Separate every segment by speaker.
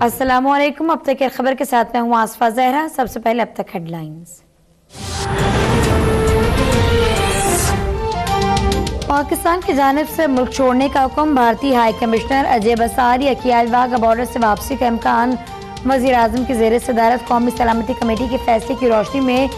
Speaker 1: अस्सलामुअलैकुम। अब तक की खबर के साथ मैं हूँ आसफा जहरा। सबसे पहले अब तक हेडलाइंस। पाकिस्तान की जानिब से मुल्क छोड़ने का हुक्म। भारतीय हाई कमिश्नर अजय बसार या कियालवागा बॉर्डर से वापसी का इम्कान। वज़ीर आज़म की ज़ेर सदारत कौमी सलामती कमेटी के फैसले की रोशनी में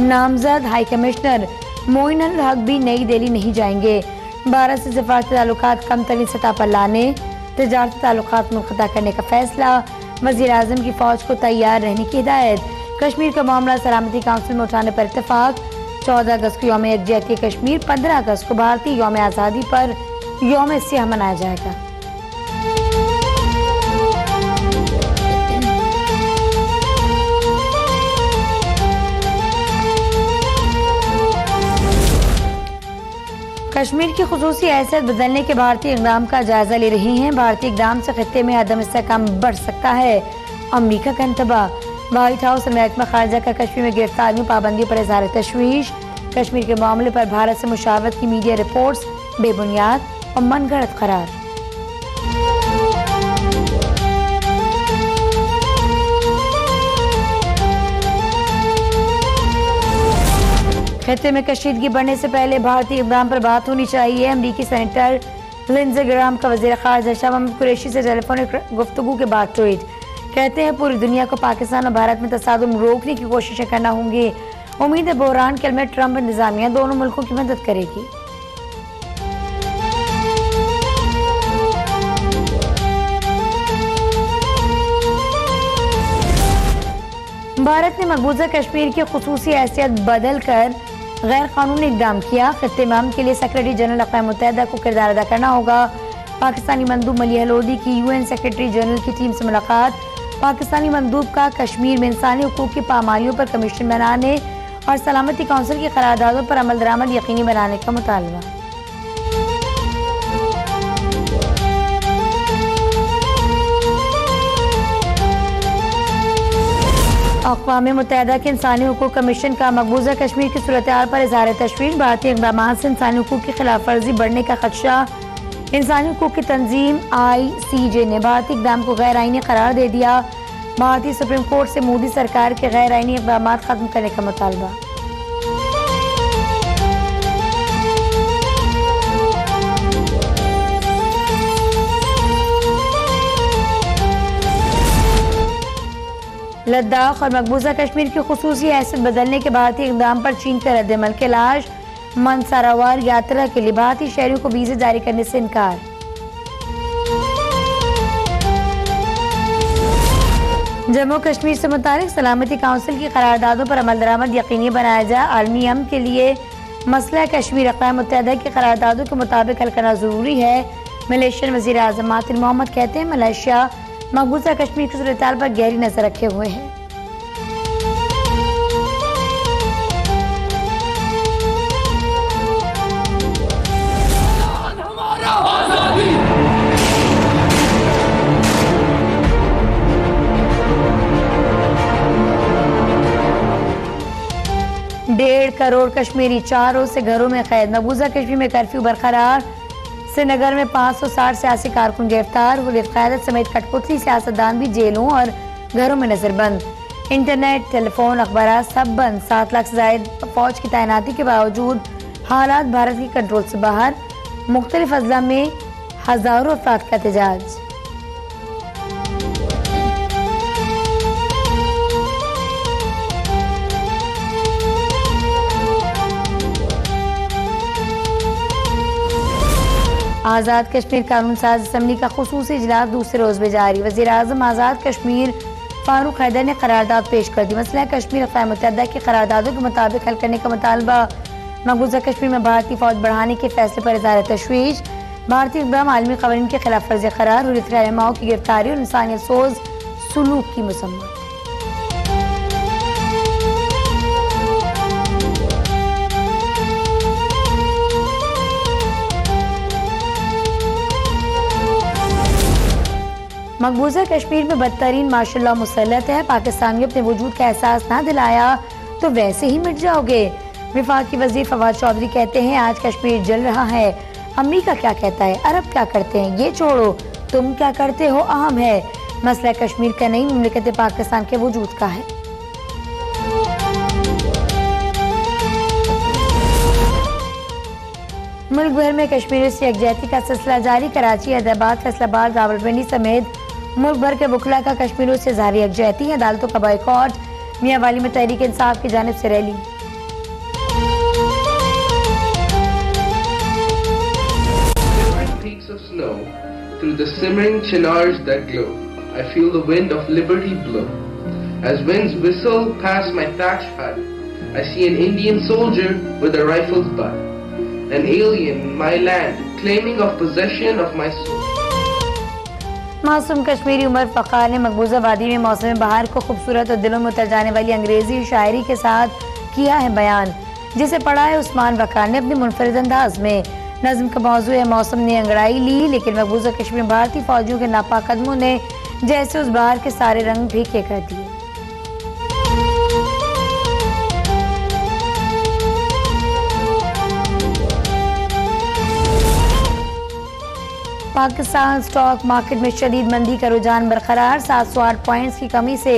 Speaker 1: नामजद हाई कमिश्नर मोइन अल हक भी नई दिल्ली नहीं जाएंगे। भारत से सफारती ताल्लुकात कम तरीन सतह पर लाने, तिजारती ताल्लुकात मुनक़ता करने का फैसला। वज़ीर आज़म की फ़ौज को तैयार रहने की हिदायत। कश्मीर का मामला सलामती काउंसिल में उठाने पर इत्तेफाक। 14 अगस्त को यौम यकजहती कश्मीर, 15 अगस्त को भारतीय यौम आज़ादी पर यौम सियाह मनाया जाएगा। कश्मीर की खुसूसी हैसियत बदलने के भारतीय इक़दाम का जायजा ले रही हैं। भारतीय इक़दाम से खित्ते में अदम इस्तेहकाम बढ़ सकता है, अमरीका का इंतबाह। व्हाइट हाउस और महकमा खारजा का कश्मीर में गिरफ्तारियों पाबंदी पर इज़हार तशवीश। कश्मीर के मामले पर भारत से मुशावरत की मीडिया रिपोर्ट्स बेबुनियाद और मनगढ़ंत करार। खित्ते में कशीदगी बढ़ने से पहले भारतीय इक़दाम पर बात होनी चाहिए। अमरीकी सेनेटर लिंडसे ग्राहम का वज़ीर ख़ारजा शाह महमूद कुरैशी से टेलीफोनिक गुफ्तगू के बाद ट्वीट। कहते हैं पूरी दुनिया को पाकिस्तान और भारत में तसादुम रोकने की कोशिशें करना होंगी। उम्मीद है बहरान के में ट्रंप इंतज़ामिया दोनों मुल्कों की मदद करेगी। भारत ने मकबूजा कश्मीर की खुसूसी हैसियत बदल कर गैर कानूनी इक़दाम किया। खित्ते में अमन के लिए सेक्रेटरी जनरल अक़वाम मुत्तहिदा को किरदार अदा करना होगा। पाकिस्तानी मंदूब मलिहा लोधी की यूएन सेक्रेटरी जनरल की टीम से मुलाकात। पाकिस्तानी मंदूब का कश्मीर में इंसानी हुकूक की पामालियों पर कमीशन बनाने और सलामती काउंसिल की करारदादों पर अमल दरामद यकीनी बनाने का मुतालबा। अक़वाम मुत्तहिदा के इंसानी हुकूक कमीशन का मकबूजा कश्मीर की सूरत-ए-हाल पर इज़हार तशवीश। भारतीय इक़दाम से इंसानी हुकूक की खिलाफ वर्जी बढ़ने का खदशा। इंसानी हुकूक की तंजीम ICJ ने भारतीय इक़दाम को गैर आईनी करार दे दिया। भारतीय सुप्रीम कोर्ट से मोदी सरकार के गैर आईनी इक़दाम खत्म करने का मुतालबा। लद्दाख और मकबूजा कश्मीर की खुसूसी हैसियत बदलने के भारतीय इक़दाम पर चीन का रद्द-ए-अमल के लाश। मनसरावार यात्रा के लिए भारतीय शहरियों को वीज़े जारी करने से इनकार। जम्मू कश्मीर से मुतालिक सलामती काउंसिल की करारदादों पर अमल दरामद यकीनी बनाया जाए। आलमी अमन के लिए मसला कश्मीर अक़वाम मुत्तहिदा की करारदादों के मुताबिक हल करना जरूरी है। मलेशियन वज़ीर आज़म मातिर मोहम्मद कहते हैं मलेशिया मकबूजा कश्मीर की सूरत-ए-हाल पर गहरी नजर रखे हुए है। डेढ़ करोड़ कश्मीरी 4 रोज से घरों में कैद। मकबूजा कश्मीर में कर्फ्यू बरकरार। श्रीनगर में 560 सियासी कारकुन गिरफ्तार। हुर्रियत क़यादत समेत कठपुतली सियासतदान भी जेलों और घरों में नजरबंद। इंटरनेट, टेलीफोन, अखबार सब बंद। 7 लाख से ज़ायद फौज की तैनाती के बावजूद हालात भारत के कंट्रोल से बाहर। मुख्तलिफ अजला में हजारों अफराद का एहतजाज। आज़ाद कश्मीर कानून साज असम्बली का खुसूसी इजलास दूसरे रोज भी जारी। वज़ीर आज़म आज़ाद कश्मीर फारूक हैदर ने करारदाद पेश कर दी। मसला कश्मीर अक़वाम मुत्तहिदा की करारदादों के मुताबिक हल करने का मुतालबा। मकबूजा कश्मीर में भारतीय फौज बढ़ाने के फैसले पर इज़हार तशवीश। भारतीय इक़दाम आलमी क़वानीन के खिलाफ वर्जी करार। हुर्रियत रहनुमाओं की गिरफ्तारी और इंसानियत सोज सुलूक की मसम्मत। मकबूजा कश्मीर में बदतरीन माशाल्लाह मुसल्लत है। पाकिस्तानियों अपने वजूद का एहसास ना दिलाया तो वैसे ही मिट जाओगे। विफाकी वजीर फवाद चौधरी कहते हैं आज कश्मीर जल रहा है। अमरीका क्या कहता है, अरब क्या करते हैं ये छोड़ो, तुम क्या करते हो अहम है। मसला कश्मीर का नहीं, मुमलिकत पाकिस्तान के वजूद का है। मुल्क भर में कश्मीरियों से यकजहती का सिलसिला जारी। कराची, हैदराबाद, फैसलाबाद, रावलपिंडी समेत मुल्क भर के वकला का कश्मीरियों से जारी यकजहती। अदालतों का बॉयकॉट। मियां वाली में तहरीक इंसाफ की जानिब से rally.
Speaker 2: Peaks of snow, through the simmering chinars that glow, I feel the wind of liberty blow. As winds whistle past my thatched hut, I see an Indian soldier with a rifle's butt, an alien in my land, claiming of possession of my soul.
Speaker 1: मासूम कश्मीरी उमर फ़ख़ार ने मकबूजा वादी में मौसम बहार को खूबसूरत और दिलों में उतर जाने वाली अंग्रेजी शायरी के साथ किया है बयान, जिसे पढ़ा है उस्मान वक़ार ने अपने मुनफरिद अंदाज में। नज़्म का मौजू है मौसम ने अंगड़ाई ली, लेकिन मकबूजा कश्मीर में भारतीय फौजियों के नापाक कदमों ने जैसे उस बहार के सारे रंग फीके कर दिए। पाकिस्तान स्टॉक मार्केट में शदीद मंदी का रुझान बरकरार। 708 पॉइंट्स की कमी से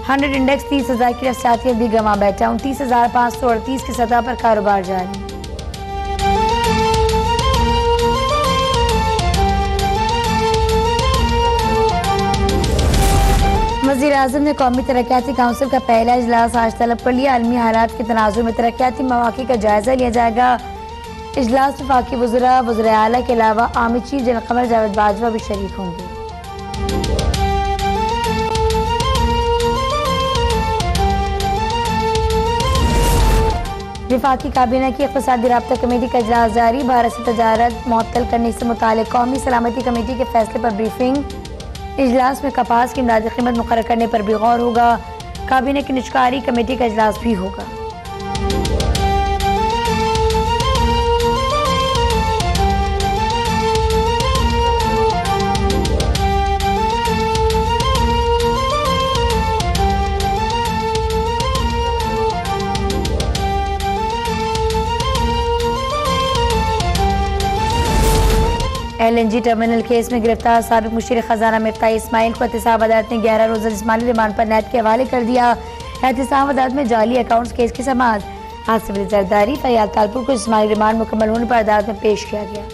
Speaker 1: 100 इंडेक्स 30,000 की रफ्तारियत भी गंवा बैठा। 29,538 की सतह पर कारोबार जारी। वज़ीर आज़म ने कौमी तरक्याती काउंसिल का पहला इजलास आज तलब कर लिया। आलमी हालात के तनाजुर में तरक्याती मौक़े का जायजा लिया जाएगा। इजलास में वफ़ाक़ी वज़रा, वज़ीर आला के अलावा army chief general Qamar Javed Bajwa भी शरीक होंगे। वफाकी काबीना की इक़्तिसादी राब्ता कमेटी का इजलास जारी। भारत से तजारत मुअत्तल करने से मुतालिक कौमी सलामती कमेटी के फैसले पर ब्रीफिंग। इजलास में कपास की इमदादी कीमत मुकर्रर करने पर भी गौर होगा। काबीना की निजकारी कमेटी का इजलास भी होगा। LNG टर्मिनल केस में गिरफ्तार साबिक मुशीर खजाना मिफ्ताह इस्माइल को एहतिसाब अदालत ने 11 रोज़ा जिस्मानी रिमांड पर नेट के हवाले कर दिया। एहतिसाब अदालत में जाली अकाउंट्स केस की समाअत। आसिफ अली जरदारी, फैयाद कालपुर को जिस्मानी रिमांड मुकम्मल होने पर अदालत में पेश किया गया।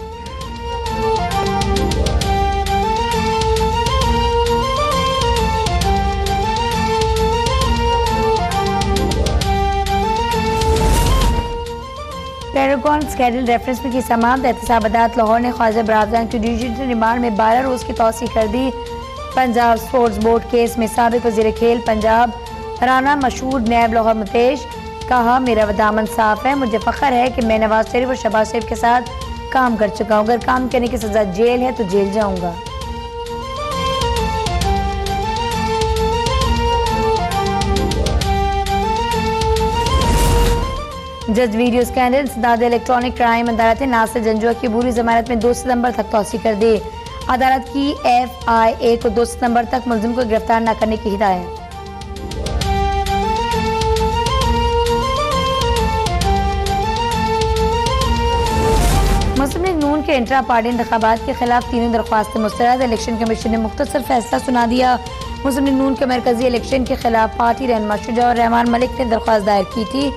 Speaker 1: पैरागॉन स्कैंडल रेफरेंस में की समाअत। एहतिसाब अदालत लाहौर ने ख्वाजा बरादरान की जुडिशल रिमांड में 12 रोज़ की तौसीह कर दी। पंजाब स्पोर्ट्स बोर्ड केस में साबिक वज़ीर खेल पंजाब राना मशहूद नैब लाहौर में पेश। कहा, मेरा दामन साफ है, मुझे फ़ख्र है कि मैं नवाज शरीफ और शहबाज शरीफ के साथ काम कर चुका हूँ। अगर काम करने की सज़ा जेल है तो जेल जाऊँगा। जज video scandal SADAD electronic crime अदालत ने नासिर जंजुआ की बुरी जमानत में 2 सितंबर तक तौसीह कर दी। अदालत की FIA को 2 सितंबर तक मुलजिम को गिरफ्तार न करने की हिदायत। मुस्लिम लीग नून के इंट्रा पार्टी इंतखाबात के खिलाफ तीनों दरख्वास्तें मुस्तरद। इलेक्शन कमीशन ने मुख्तसर फैसला सुना दिया। मुस्लिम लीग नून के मरकजी इलेक्शन के खिलाफ पार्टी रहनुमा शुजा और रहमान मलिक ने दरख्वास्त दायर की थी।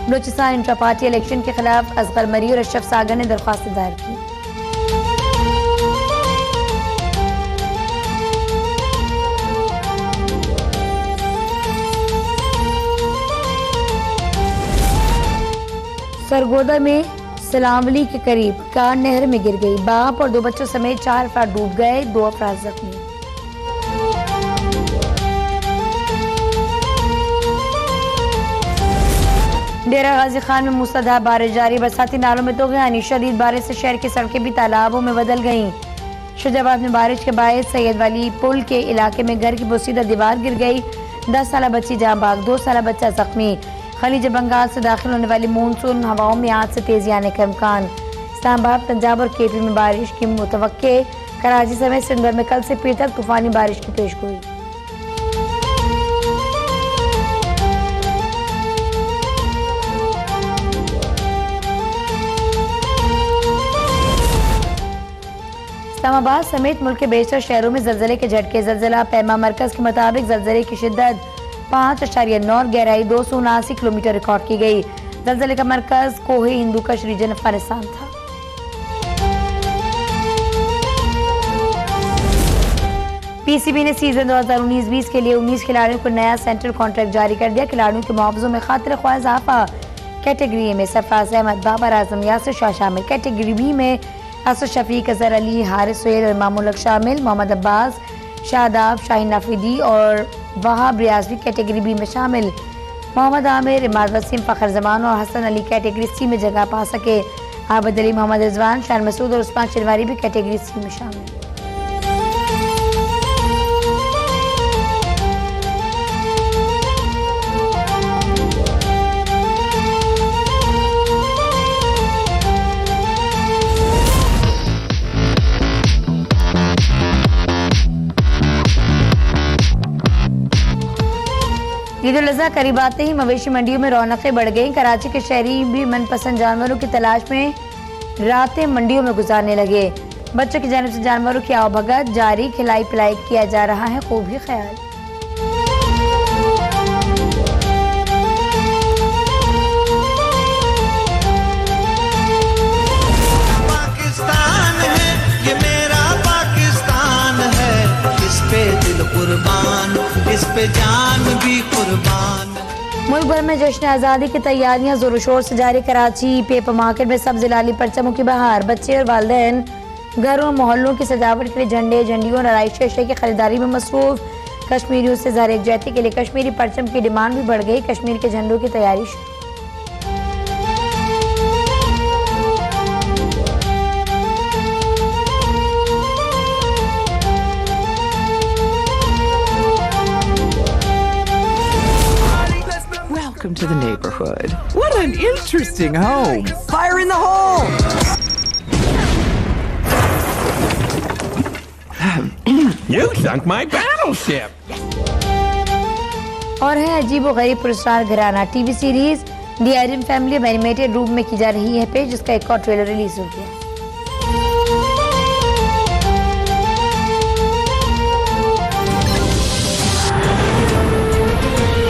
Speaker 1: बलूचिस्तान इंट्रा पार्टी इलेक्शन के खिलाफ असगर मरी और अशरफ सागर ने दरख्वास्त दायर की। सरगोदा में सलामली के करीब कार नहर में गिर गई। बाप और 2 बच्चों समेत 4 अफराद डूब गए, 2 अफराद जख्मी। डेरा गाजी खान में मूसलाधार बारिश जारी। बरसाती नालों में तो गयानी। शदीद बारिश से शहर की सड़कें भी तालाबों में बदल गईं। शुजाबाद में बारिश के बायस सैयद वाली पुल के इलाके में घर की बोसीदा दीवार गिर गई। 10 साल बच्ची जाँ बाग, 2 साल बच्चा जख्मी। खलीज बंगाल से दाखिल होने वाली मानसून हवाओं में आज से तेजी आने का इम्कान। इस्लामाबाद, पंजाब और KP में बारिश की मुतवक्के। कराची समेत सिंध भर में कल से पीर तक तूफानी बारिश की पेशगोई। इस्लामाबाद समेत मुल्क के बेशतर शहरों में जल्जले के झटके। जल्जला पैमा मरकज के मुताबिक जल्जले की शिद्दत 5.9, गहराई 279 किलोमीटर रिकॉर्ड की गई। जल्जले का मरकज कोहे हिंदूकश रीजन अफगानिस्तान था। पीसीबी ने सीजन 2019-20 के लिए 19 खिलाड़ियों को नया सेंट्रल कॉन्ट्रैक्ट जारी कर दिया। खिलाड़ियों के मुआवजों में खातिर ख्वाह इजाफा। कैटेगरी ए में सरफराज अहमद, बाबर आजम, यासिर शाह शामिल। कैटेगरी बी में असद शफीक, अजहर अली, हारिस सोहेल और इमामुल हक शामिल। मोहम्मद अब्बास, शादाब, शाहीन नाफिदी और वहाब रियाजवी कैटेगरी बी में शामिल। मोहम्मद आमिर, इमाद वसीम, फ़खर जमान और हसन अली कैटेगरी सी में जगह पा सके। आबद अली, मोहम्मद रिजवान, शान मसूद और उस्मान शनवारी भी कैटेगरी सी में शामिल। ईद उल अज़हा करीब आते ही मवेशी मंडियों में रौनकें बढ़ गईं। कराची के शहरी भी मनपसंद जानवरों की तलाश में रातें मंडियों में गुजारने लगे। बच्चों की जानिब से जानवरों की आवभगत जारी, खिलाई पिलाई किया जा रहा है खूब ही ख्याल।
Speaker 3: पाकिस्तान है ये मेरा पाकिस्तान है, इस पे दिल कुर्बान, इस पे जान भी कुर्बान।
Speaker 1: मुल्क भर में जश्न आज़ादी की तैयारियां जोरों शोर से जारी। कराची पेपर मार्केट में सब्ज़ लाली परचमों की बहार। बच्चे और वालिदैन घरों मोहल्लों की सजावट के लिए झंडे, झंडियों और आराइशी अशिया की खरीदारी में मसरूफ। कश्मीरियों से ज़ाहिर यकजहती के लिए कश्मीरी परचम की डिमांड भी बढ़ गई। कश्मीर के झंडों की तैयारी शुरू।
Speaker 4: Welcome to the neighborhood. What an interesting home. Fire in the hole!
Speaker 5: You sunk my battleship!
Speaker 1: और है अजीब व गरीब पुरस्कार घराना। टीवी सीरीज दी आयरन फैमिली एनिमेटेड रूप में की जा रही है पेश, जिसका एक और ट्रेलर रिलीज हो गया।